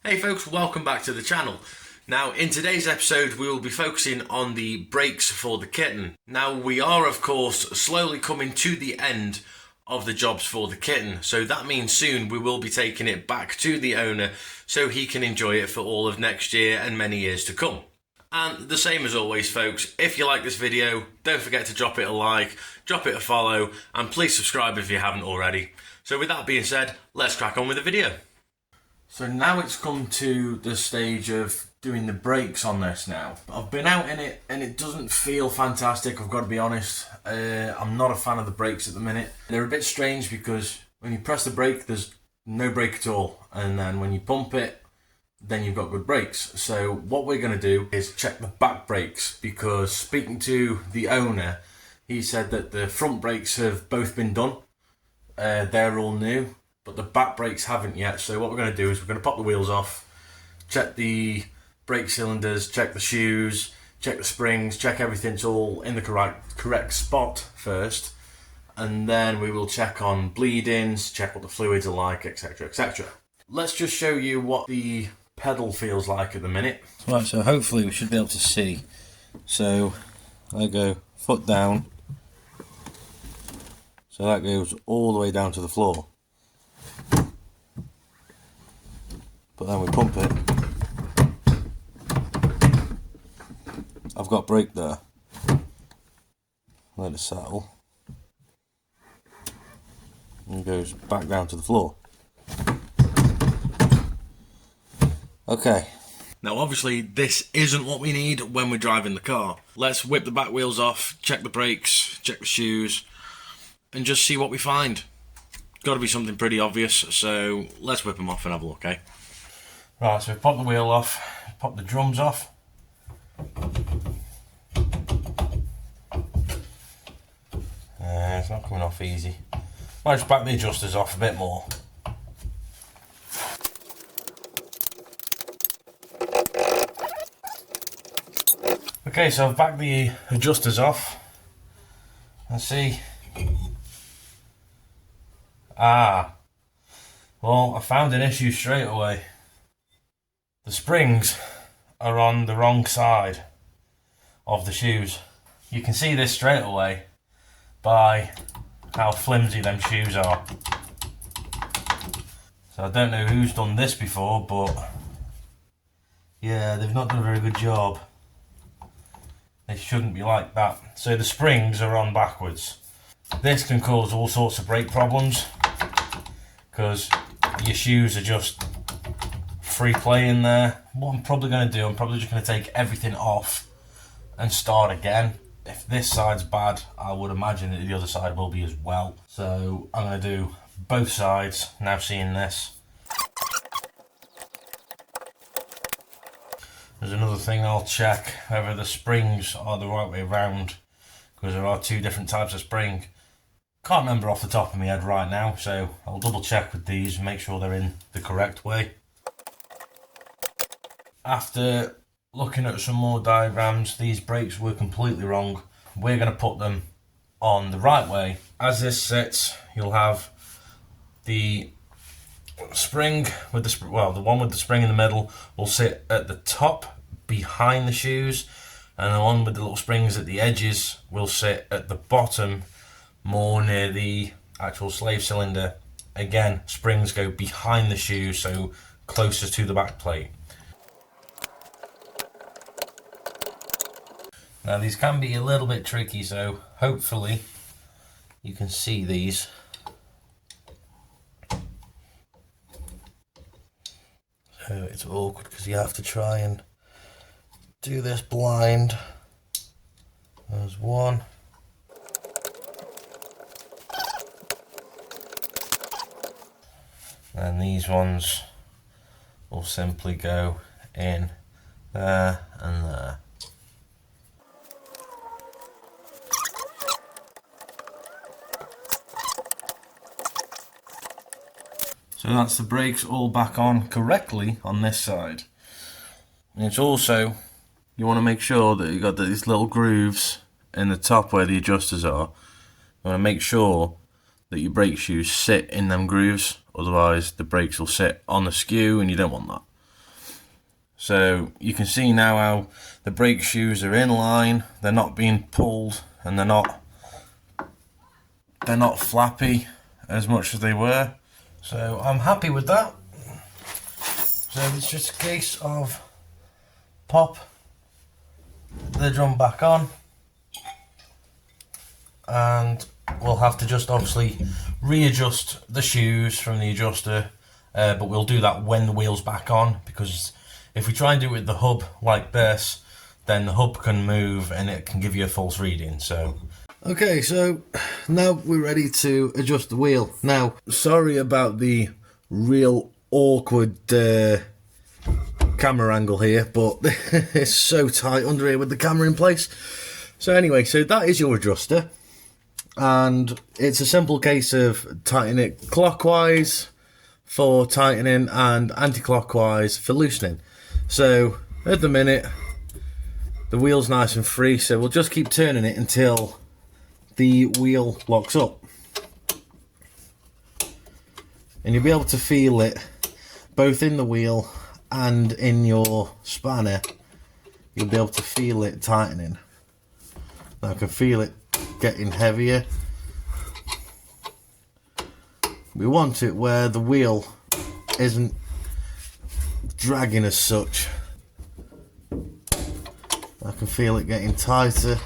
Hey folks, welcome back to the channel. Now in today's episode we will be focusing on the brakes for the kitten. Now we are of course slowly coming to the end of the jobs for the kitten, so that means soon we will be taking it back to the owner so he can enjoy it for all of next year and many years to come. And the same as always folks, if you like this video, don't forget to drop it a like, drop it a follow, and please subscribe if you haven't already. So with that being said, let's crack on with the video. So now it's come to the stage of doing the brakes on this now. I've been out in it and it doesn't feel fantastic, I've got to be honest. I'm not a fan of the brakes at the minute. They're a bit strange because when you press the brake there's no brake at all, and then when you pump it then you've got good brakes. So what we're going to do is check the back brakes, because speaking to the owner he said that the front brakes have both been done. They're all new, but the back brakes haven't yet. So what we're going to do is we're going to pop the wheels off, check the brake cylinders, check the shoes, check the springs, check everything's all in the correct spot first, and then we will check on bleedings, check what the fluids are like, etc, etc. Let's just show you what the pedal feels like at the minute. Right, so hopefully we should be able to see. So I go foot down, so that goes all the way down to the floor. But then we pump it. I've got brake there. Let it settle. And goes back down to the floor. Okay. Now obviously this isn't what we need when we're driving the car. Let's whip the back wheels off, check the brakes, check the shoes, and just see what we find. Got to be something pretty obvious, so let's whip them off and have a look, eh? Right, so we've popped the wheel off, popped the drums off. It's not coming off easy. Might just back the adjusters off a bit more. Okay, so I've backed the adjusters off. Let's see. Well, I found an issue straight away. The springs are on the wrong side of the shoes. You can see this straight away by how flimsy them shoes are. So I don't know who's done this before, but yeah, they've not done a very good job. They shouldn't be like that. So the springs are on backwards. This can cause all sorts of brake problems because your shoes are just free play in there. What I'm probably going to do, I'm probably just going to take everything off and start again. If this side's bad, I would imagine that the other side will be as well. So I'm going to do both sides now, seeing this. There's another thing I'll check, whether the springs are the right way around, because there are two different types of spring. Can't remember off the top of my head right now, so I'll double check with these and make sure they're in the correct way. After looking at some more diagrams, these brakes were completely wrong. We're going to put them on the right way. As this sits, you'll have the spring with the the one with the spring in the middle will sit at the top behind the shoes, and the one with the little springs at the edges will sit at the bottom, more near the actual slave cylinder. Again, springs go behind the shoe, so closer to the back plate. Now these can be a little bit tricky, so hopefully you can see these. So it's awkward because you have to try and do this blind. There's one. And these ones will simply go in there and there. So that's the brakes all back on correctly on this side. And it's also, you want to make sure that you've got these little grooves in the top where the adjusters are. You want to make sure that your brake shoes sit in them grooves, otherwise the brakes will sit on the skew and you don't want that. So you can see now how the brake shoes are in line, they're not being pulled, and they're not flappy as much as they were. So I'm happy with that. So it's just a case of pop the drum back on, and we'll have to just obviously readjust the shoes from the adjuster, but we'll do that when the wheel's back on, because if we try and do it with the hub like this, then the hub can move and it can give you a false reading. So okay, so now we're ready to adjust the wheel. Now, sorry about the real awkward camera angle here, but it's so tight under here with the camera in place. So anyway, so that is your adjuster, and it's a simple case of tightening it clockwise for tightening and anti-clockwise for loosening. So at the minute the wheel's nice and free, so we'll just keep turning it until the wheel locks up, and you'll be able to feel it both in the wheel and in your spanner. You'll be able to feel it tightening. I can feel it getting heavier. We want it where the wheel isn't dragging as such. I can feel it getting tighter.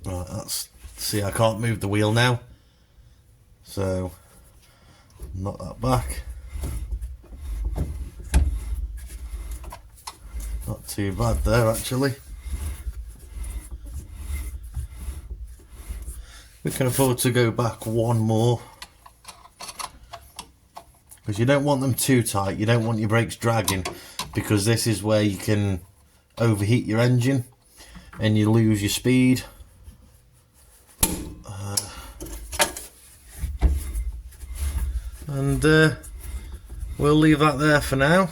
Right, see, I can't move the wheel now, so knock that back. Not too bad there, actually. We can afford to go back one more, because you don't want them too tight. You don't want your brakes dragging, because this is where you can overheat your engine and you lose your speed. And we'll leave that there for now.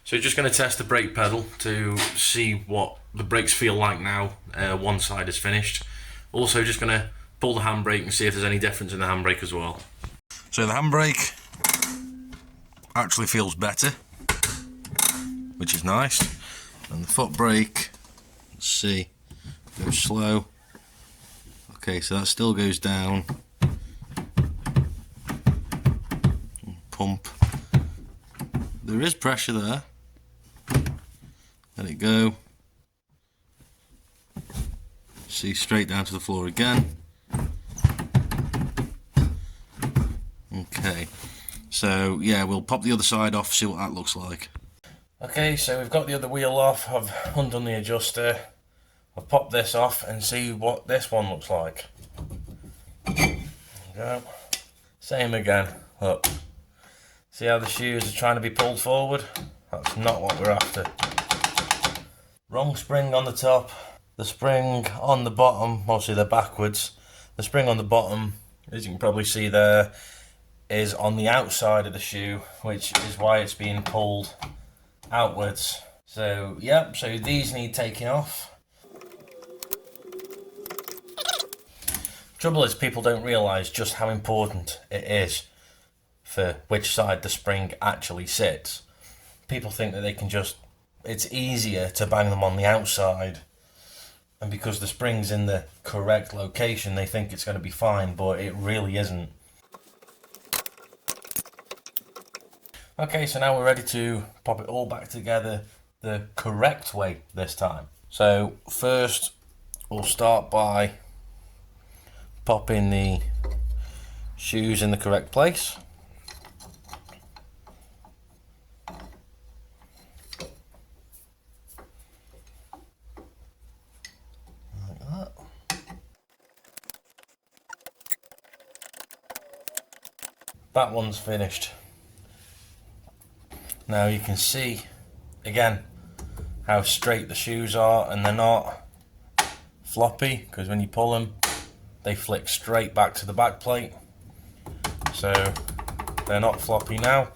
So just going to test the brake pedal to see what the brakes feel like now one side is finished. Also just going to pull the handbrake and see if there's any difference in the handbrake as well. So the handbrake actually feels better, which is nice. And the foot brake, let's see, goes slow. Okay, so that still goes down. Pump. There is pressure there. Let it go. See, straight down to the floor again. Okay, so yeah, we'll pop the other side off, see what that looks like. Okay, so we've got the other wheel off. I've undone the adjuster. I've popped this off and see what this one looks like. There we go. Same again. Look. See how the shoes are trying to be pulled forward? That's not what we're after. Wrong spring on the top. The spring on the bottom, mostly they're backwards. The spring on the bottom, as you can probably see there, is on the outside of the shoe, which is why it's being pulled outwards. So, yep, so these need taking off. Trouble is, people don't realise just how important it is for which side the spring actually sits. People think that they can just, it's easier to bang them on the outside, and because the spring's in the correct location they think it's going to be fine, but it really isn't. Okay, so now we're ready to pop it all back together the correct way this time. So first we'll start by popping the shoes in the correct place. That one's finished. Now you can see again how straight the shoes are, and they're not floppy, because when you pull them they flick straight back to the back plate. So they're not floppy now,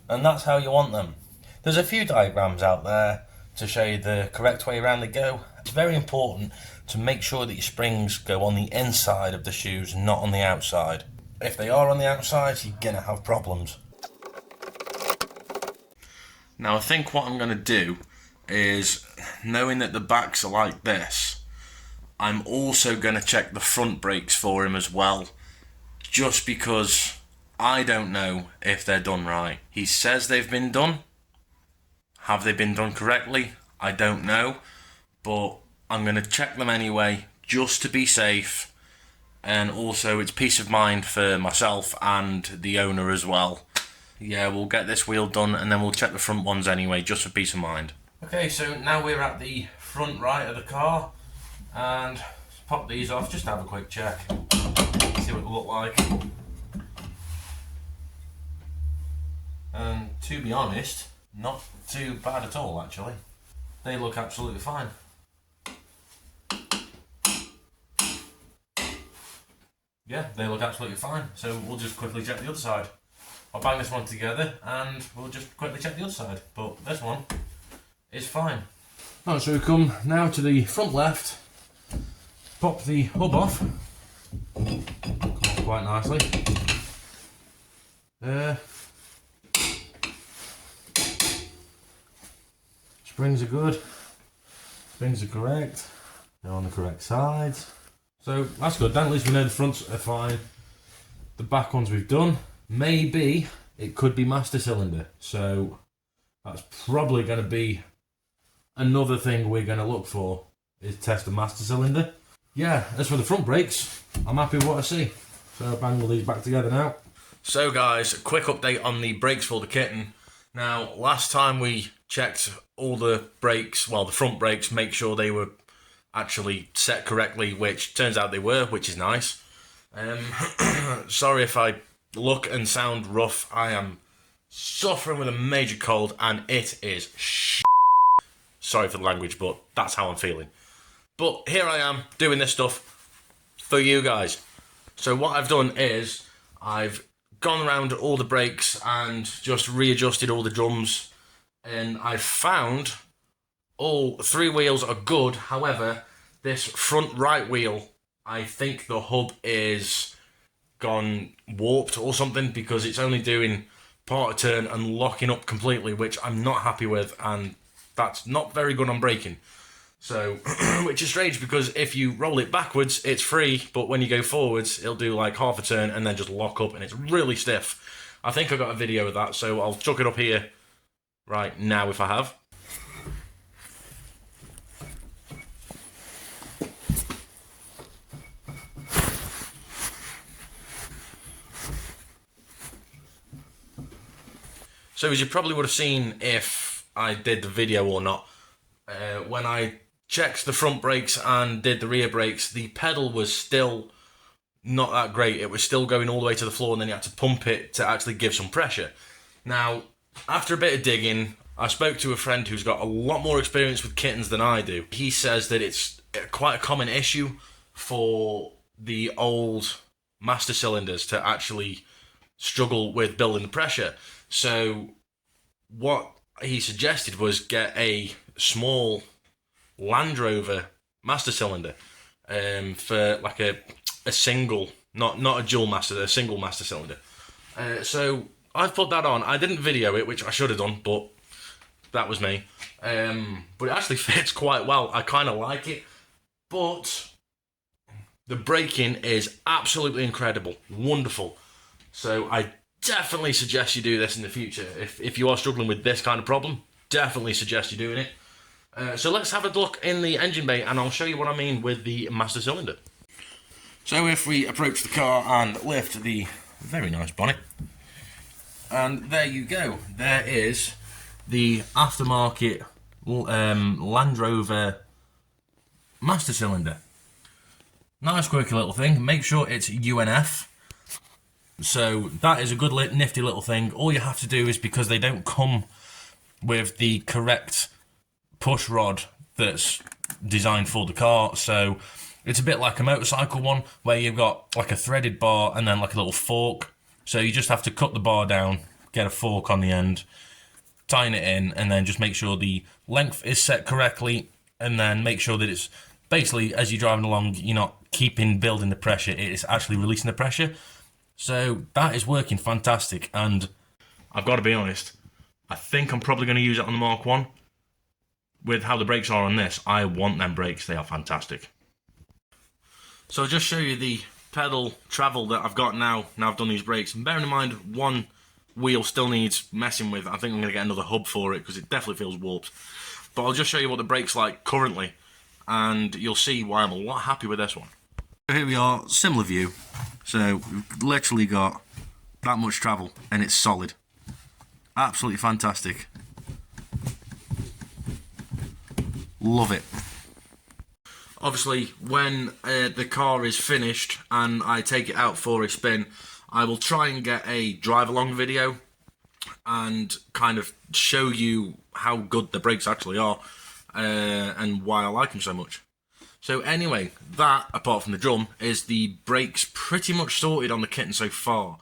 and that's how you want them. There's a few diagrams out there to show you the correct way around they go. It's very important to make sure that your springs go on the inside of the shoes, not on the outside. if they are on the outside, you're gonna have problems. Now I think what I'm going to do is, knowing that the backs are like this, I'm also going to check the front brakes for him as well, just because I don't know if they're done right. He says they've been done. Have they been done correctly? I don't know, but I'm going to check them anyway, just to be safe, and also it's peace of mind for myself and the owner as well. Yeah, we'll get this wheel done and then we'll check the front ones anyway, just for peace of mind. Okay, so now we're at the front right of the car, and let's pop these off, just have a quick check, see what it look like. And to be honest, not too bad at all actually. They look absolutely fine. Yeah, they look absolutely fine, so we'll just quickly check the other side. I'll bang this one together and we'll just quickly check the other side, but this one is fine. Alright, so we come now to the front left, pop the hub off, come off quite nicely. Springs are good, springs are correct, they're on the correct sides. So that's good, then at least we know the fronts are fine. The back ones we've done. Maybe it could be master cylinder, so that's probably going to be another thing we're going to look for, is test the master cylinder. Yeah, as for the front brakes, I'm happy with what I see. So I'll bang all these back together now. So guys, a quick update on the brakes for the kitten. Now, last time we checked all the brakes, well the front brakes, make sure they were actually set correctly, which turns out they were, which is nice. Sorry if I look and sound rough. I am suffering with a major cold and it is sorry for the language, but that's how I'm feeling. But here I am doing this stuff for you guys. So what I've done is I've gone around all the brakes and just readjusted all the drums, and I've found all three wheels are good. However, this front right wheel, I think the hub is gone warped or something, because it's only doing part of turn and locking up completely, which I'm not happy with, and that's not very good on braking. So, which is strange, because if you roll it backwards, it's free, but when you go forwards, it'll do like half a turn and then just lock up, and it's really stiff. I think I got a video of that, so I'll chuck it up here right now if I have. So as you probably would have seen if I did the video or not, when I checked the front brakes and did the rear brakes, the pedal was still not that great. It was still going all the way to the floor, and then you had to pump it to actually give some pressure. Now, after a bit of digging, I spoke to a friend who's got a lot more experience with kittens than I do. He says that it's quite a common issue for the old master cylinders to actually struggle with building the pressure. So what he suggested was get a small Land Rover master cylinder for like a single, not a dual master, a single master cylinder. So I've put that on. I didn't video it, which I should have done, but that was me. But it actually fits quite well. I kind of like it, but the braking is absolutely incredible, wonderful. So I definitely suggest you do this in the future. If you are struggling with this kind of problem, definitely suggest you doing it. So let's have a look in the engine bay and I'll show you what I mean with the master cylinder. So if we approach the car and lift the very nice bonnet, and there you go, there is the aftermarket Land Rover master cylinder. Nice quirky little thing. Make sure it's UNF. So that is a good nifty little thing. All you have to do is, because they don't come with the correct push rod that's designed for the car, so it's a bit like a motorcycle one where you've got like a threaded bar and then like a little fork. So you just have to cut the bar down, get a fork on the end, tighten it in, and then just make sure the length is set correctly, and then make sure that it's basically, as you're driving along, you're not building the pressure, it is actually releasing the pressure. So that is working fantastic, and I've got to be honest, I think I'm probably going to use it on the Mark 1. With how the brakes are on this, I want them brakes, they are fantastic. So I'll just show you the pedal travel that I've got now I've done these brakes. And bearing in mind, one wheel still needs messing with. I think I'm going to get another hub for it because it definitely feels warped. But I'll just show you what the brake's like currently, and you'll see why I'm a lot happy with this one. So here we are, similar view. So we've literally got that much travel and it's solid. Absolutely fantastic. Love it. Obviously, when the car is finished and I take it out for a spin, I will try and get a drive-along video and kind of show you how good the brakes actually are and why I like them so much. So anyway, that, apart from the drum, is the brakes pretty much sorted on the kitten so far.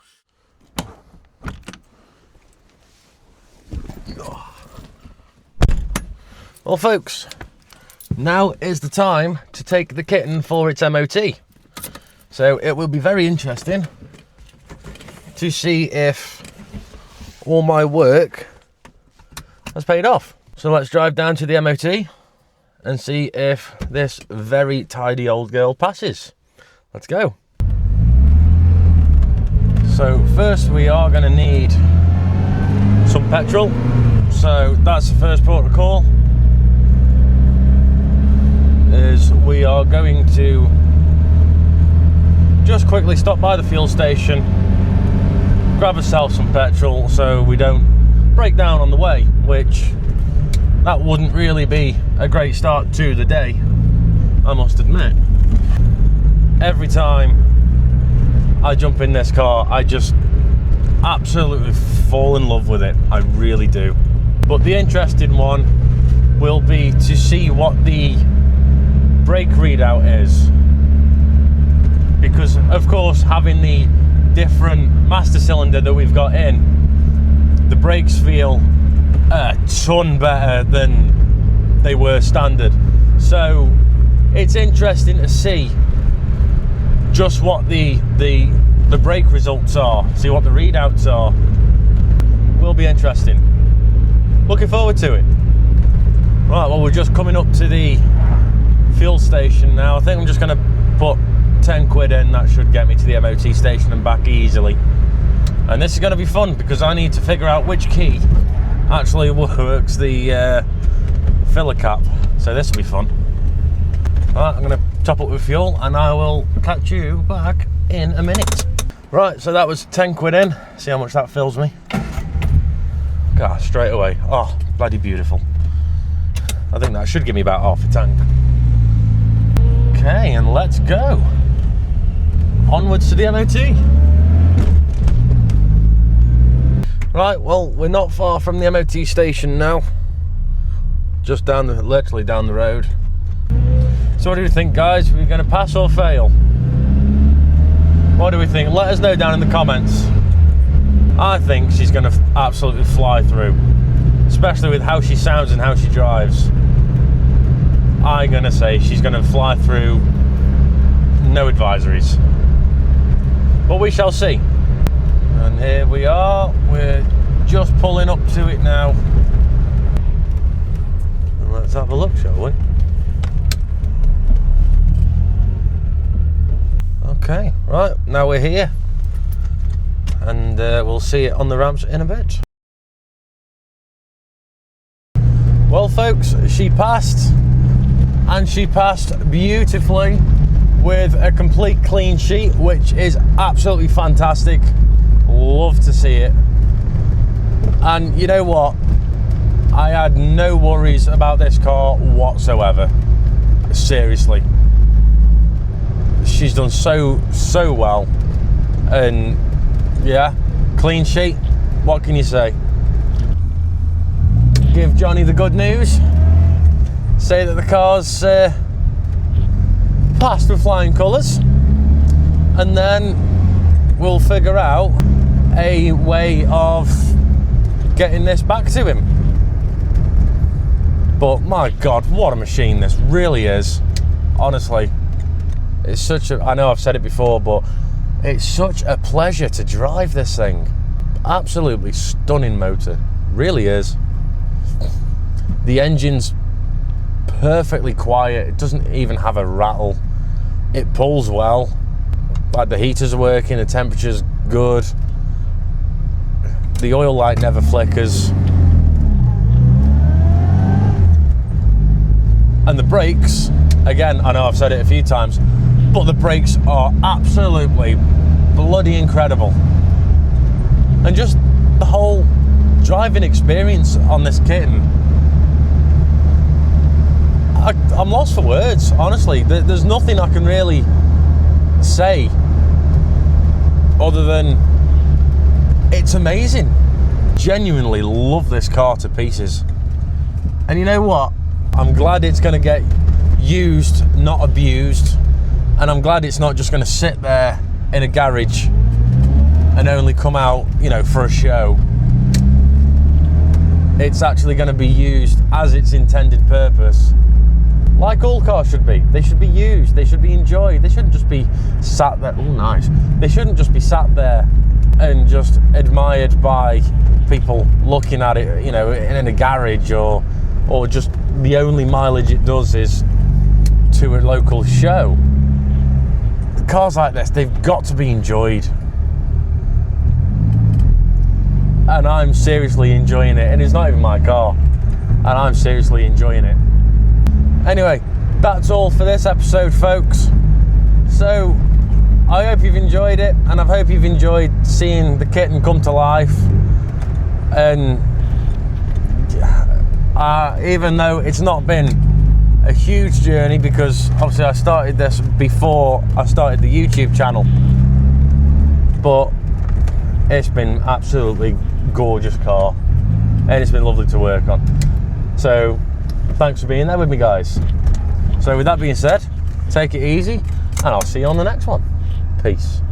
Well, folks, now is the time to take the kitten for its MOT. So it will be very interesting to see if all my work has paid off. So let's drive down to the MOT and see if this very tidy old girl passes. Let's go. So first we are going to need some petrol. So that's the first protocol. Is we are going to just quickly stop by the fuel station, grab ourselves some petrol so we don't break down on the way, which that wouldn't really be a great start to the day, I must admit. Every time I jump in this car, I just absolutely fall in love with it. I really do. But the interesting one will be to see what the brake readout is, because of course, having the different master cylinder that we've got in, the brakes feel a ton better than they were standard. So it's interesting to see just what the brake results are, see what the readouts are. Will be interesting. Looking forward to it. Right, well, we're just coming up to the fuel station now. I think I'm just going to put 10 quid in. That should get me to the MOT station and back easily. And this is going to be fun because I need to figure out which key actually works the filler cap. So this will be fun. Right, I'm going to top up with fuel and I will catch you back in a minute. Right, so that was 10 quid in. See how much that fills me. God, straight away. Oh, bloody beautiful. I think that should give me about half a tank. Okay, and let's go. Onwards to the MOT. Right, well, we're not far from the MOT station now. Just literally down the road. So what do you think, guys? Are we going to pass or fail? What do we think? Let us know down in the comments. I think she's going to absolutely fly through, especially with how she sounds and how she drives. I'm going to say she's going to fly through, no advisories. But we shall see. And here we are, we're just pulling up to it now. And let's have a look, shall we? Okay, right, now we're here. And we'll see it on the ramps in a bit. Well, folks, she passed. And she passed beautifully with a complete clean sheet, which is absolutely fantastic. Love to see it. And you know what? I had no worries about this car whatsoever. Seriously. She's done so well. And yeah, clean sheet. What can you say? Give Johnny the good news. Say that the car's passed with flying colours, and then we'll figure out a way of getting this back to him. But my God, what a machine this really is. Honestly, it's such a, I know I've said it before, but It's such a pleasure to drive this thing. Absolutely stunning motor, really is. The engine's perfectly quiet, it doesn't even have a rattle. It pulls well, like the heaters are working, the temperature's good. The oil light never flickers. And the brakes, again, I know I've said it a few times, but the brakes are absolutely bloody incredible. And just the whole driving experience on this kitten, I'm lost for words, honestly. There's nothing I can really say other than it's amazing. Genuinely love this car to pieces. And you know what? I'm glad it's going to get used, not abused. And I'm glad it's not just going to sit there in a garage and only come out, you know, for a show. It's actually going to be used as its intended purpose. Like all cars should be. They should be used, they should be enjoyed. They shouldn't just be sat there, oh nice. They shouldn't just be sat there and just admired by people looking at it, you know, in a garage, or just the only mileage it does is to a local show. Cars like this, they've got to be enjoyed. And I'm seriously enjoying it, and it's not even my car, and I'm seriously enjoying it. Anyway, that's all for this episode, folks. So I hope you've enjoyed it, and I hope you've enjoyed seeing the kitten come to life. And even though it's not been a huge journey, because obviously I started this before I started the YouTube channel, but it's been absolutely gorgeous car, and it's been lovely to work on. So thanks for being there with me, guys. So with that being said, take it easy, and I'll see you on the next one. Peace.